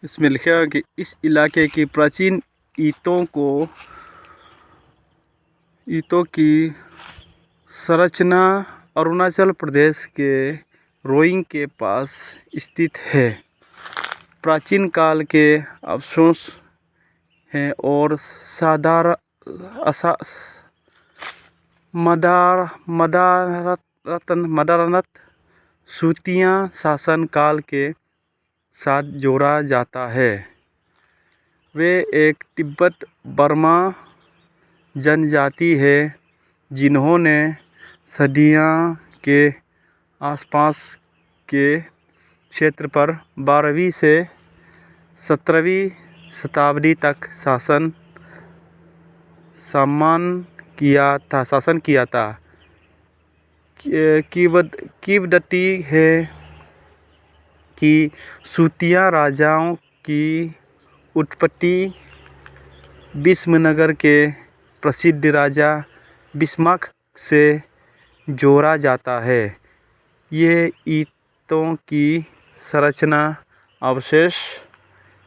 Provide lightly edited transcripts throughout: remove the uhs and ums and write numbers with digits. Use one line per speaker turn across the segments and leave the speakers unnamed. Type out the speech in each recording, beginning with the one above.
इसमें लिखा है कि इस इलाके की प्राचीन ईंटों की संरचना अरुणाचल प्रदेश के रोइंग के पास स्थित है। प्राचीन काल के अवशेष हैं और मदारनत सूतियाँ शासन काल के साथ जोड़ा जाता है। वे एक तिब्बत बर्मा जनजाति है जिन्होंने सदियों के आसपास के क्षेत्र पर 12वीं से 17वीं शताब्दी तक शासन किया था। किंवदंती है कि सूतिया राजाओं की उत्पत्ति भीष्मनगर के प्रसिद्ध राजा बिस्मार्क से जोड़ा जाता है। ये ईंटों की संरचना अवशेष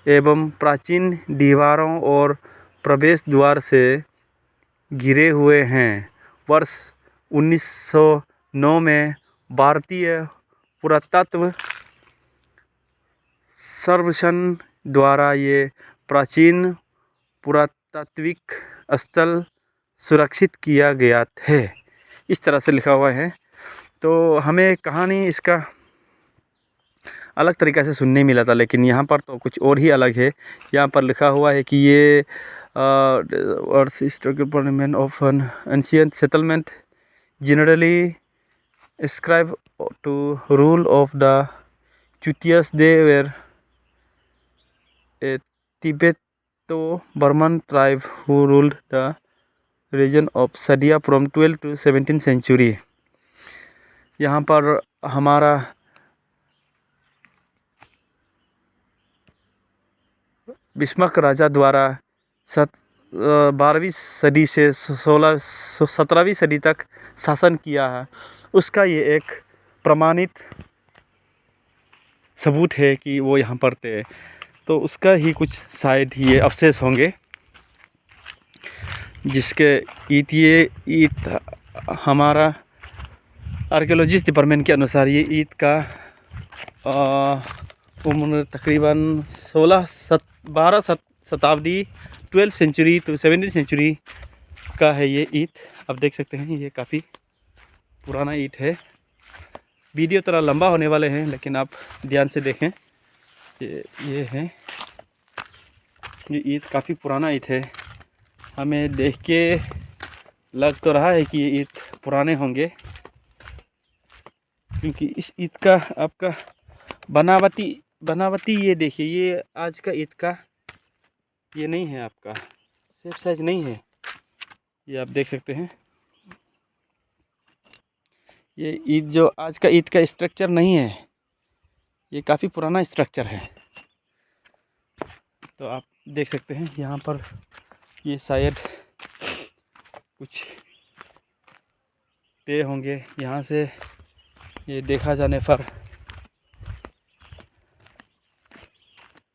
एवं प्राचीन दीवारों और प्रवेश द्वार से घिरे हुए हैं। वर्ष 1909 में भारतीय पुरातत्व सर्वेक्षण द्वारा ये प्राचीन पुरातात्विक स्थल सुरक्षित किया गया है। इस तरह से लिखा हुआ है। तो हमें कहानी इसका अलग तरीक़े से सुनने मिला था, लेकिन यहाँ पर तो कुछ और ही अलग है। यहाँ पर लिखा हुआ है कि ये historical of N ancient settlement generally ascribed to rule of the Chutias. They were a Tibeto-Burman tribe who ruled the region of Sadia from 12th to 17th century. यहाँ पर हमारा बिस्मार्क राजा द्वारा 12वीं सदी से 17वीं सदी तक शासन किया है। उसका ये एक प्रमाणित सबूत है कि वो यहाँ पर थे। तो उसका ही कुछ शायद ये अवशेष होंगे जिसके ईंट हमारा आर्कियोलॉजिस्ट डिपार्टमेंट के अनुसार ये ईंट का उम्र तकरीबन 12 शताब्दी 12th century to 17th century का है ये ईंट। आप देख सकते हैं ये काफ़ी पुराना ईंट है। वीडियो थोड़ा लंबा होने वाले हैं, लेकिन आप ध्यान से देखें। ये है, ये ईंट काफ़ी पुराना ईंट है। हमें देख के लग तो रहा है कि ये ईंट पुराने होंगे, क्योंकि इस ईंट का आपका बनावटी ये देखिए, ये आज का ईंट का ये नहीं है, आपका सेफ साइज नहीं है। ये आप देख सकते हैं, ये ईंट जो आज का ईंट का स्ट्रक्चर नहीं है, ये काफ़ी पुराना स्ट्रक्चर है। तो आप देख सकते हैं यहाँ पर ये शायद कुछ पे होंगे। यहाँ से ये देखा जाने पर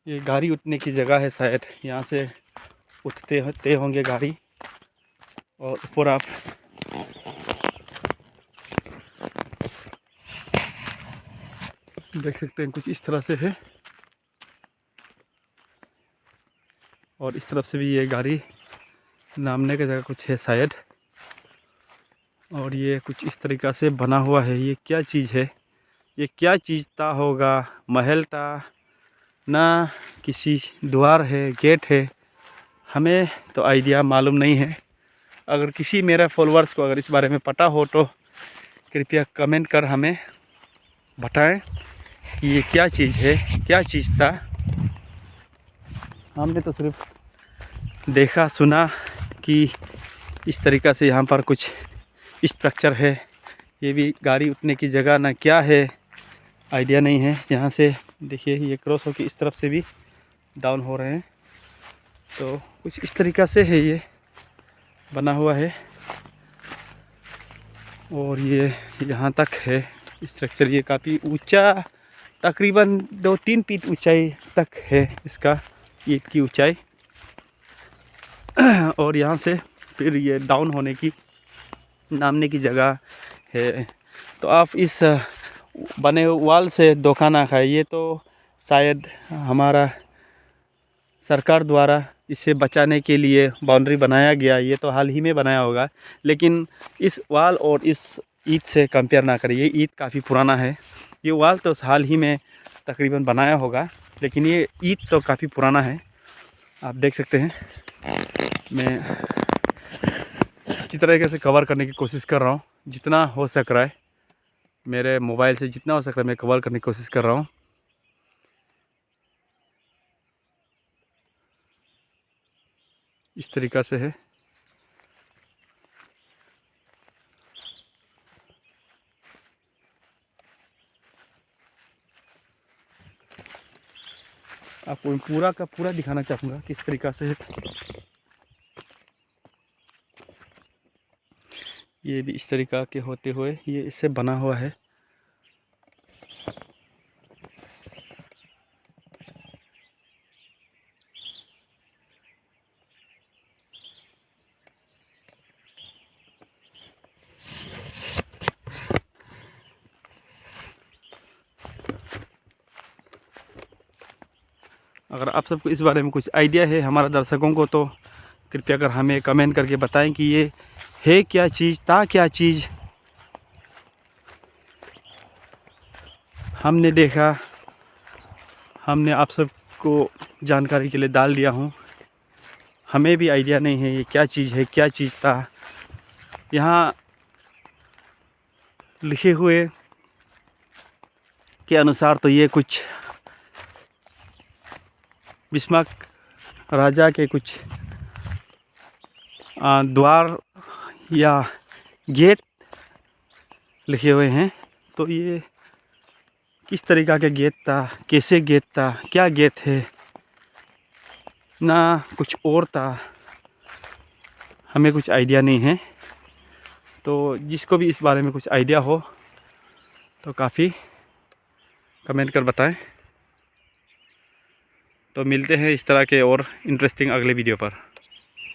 ये गाड़ी उठने की जगह है, शायद यहाँ से उठते होंगे गाड़ी। और ऊपर आप देख सकते हैं कुछ इस तरह से है, और इस तरफ से भी ये गाड़ी नामने की जगह कुछ है शायद। और ये कुछ इस तरीक़ा से बना हुआ है। ये क्या चीज़ है, ये क्या चीज़ था होगा? महल था ना, किसी द्वार है, गेट है, हमें तो आइडिया मालूम नहीं है। अगर किसी मेरे फॉलोअर्स को अगर इस बारे में पता हो तो कृपया कमेंट कर हमें बताएं कि ये क्या चीज़ है, क्या चीज़ था। हमने तो सिर्फ देखा सुना कि इस तरीक़ा से यहाँ पर कुछ स्ट्रक्चर है। ये भी गाड़ी उठने की जगह ना क्या है, आइडिया नहीं है। यहाँ से देखिए ये क्रॉस होकर इस तरफ से भी डाउन हो रहे हैं। तो कुछ इस तरीक़ा से है ये बना हुआ है। और ये यहाँ तक है स्ट्रक्चर। ये काफ़ी ऊंचा तकरीबन 2-3 फीट ऊंचाई तक है इसका ईंट की ऊंचाई। और यहाँ से फिर ये डाउन होने की नामने की जगह है। तो आप इस बने वाल से धोखा ना खाए। ये तो शायद हमारा सरकार द्वारा इसे बचाने के लिए बाउंड्री बनाया गया। ये तो हाल ही में बनाया होगा, लेकिन इस वाल और इस ईंट से कंपेयर ना करें। ये ईंट काफ़ी पुराना है। ये वाल तो हाल ही में तकरीबन बनाया होगा, लेकिन ये ईंट तो काफ़ी पुराना है। आप देख सकते हैं। मैं अच्छी तरीके से कवर करने की कोशिश कर रहा हूँ, जितना हो सक रहा है मेरे मोबाइल से, जितना हो सक रहा है मैं कवर करने की कोशिश कर रहा हूँ। इस तरीक़ा से है। आपको पूरा का पूरा दिखाना चाहूँगा किस तरीक़ा से है। ये भी इस तरीक़ा के होते हुए ये इससे बना हुआ है। अगर आप सबको इस बारे में कुछ आइडिया है हमारे दर्शकों को, तो कृपया कर हमें कमेंट करके बताएं कि ये है क्या चीज़, क्या चीज़ हमने देखा, हमने आप सबको जानकारी के लिए डाल दिया हूँ। हमें भी आइडिया नहीं है ये क्या चीज़ है, क्या चीज़ था। यहाँ लिखे हुए के अनुसार तो ये कुछ बिस्मार्क राजा के कुछ द्वार या गेट लिखे हुए हैं। तो ये किस तरीक़ा का गेट था, कैसे गेट था, क्या गेट है, ना कुछ और था, हमें कुछ आइडिया नहीं है। तो जिसको भी इस बारे में कुछ आइडिया हो तो काफ़ी कमेंट कर बताएं। तो मिलते हैं इस तरह के और इंटरेस्टिंग अगले वीडियो पर।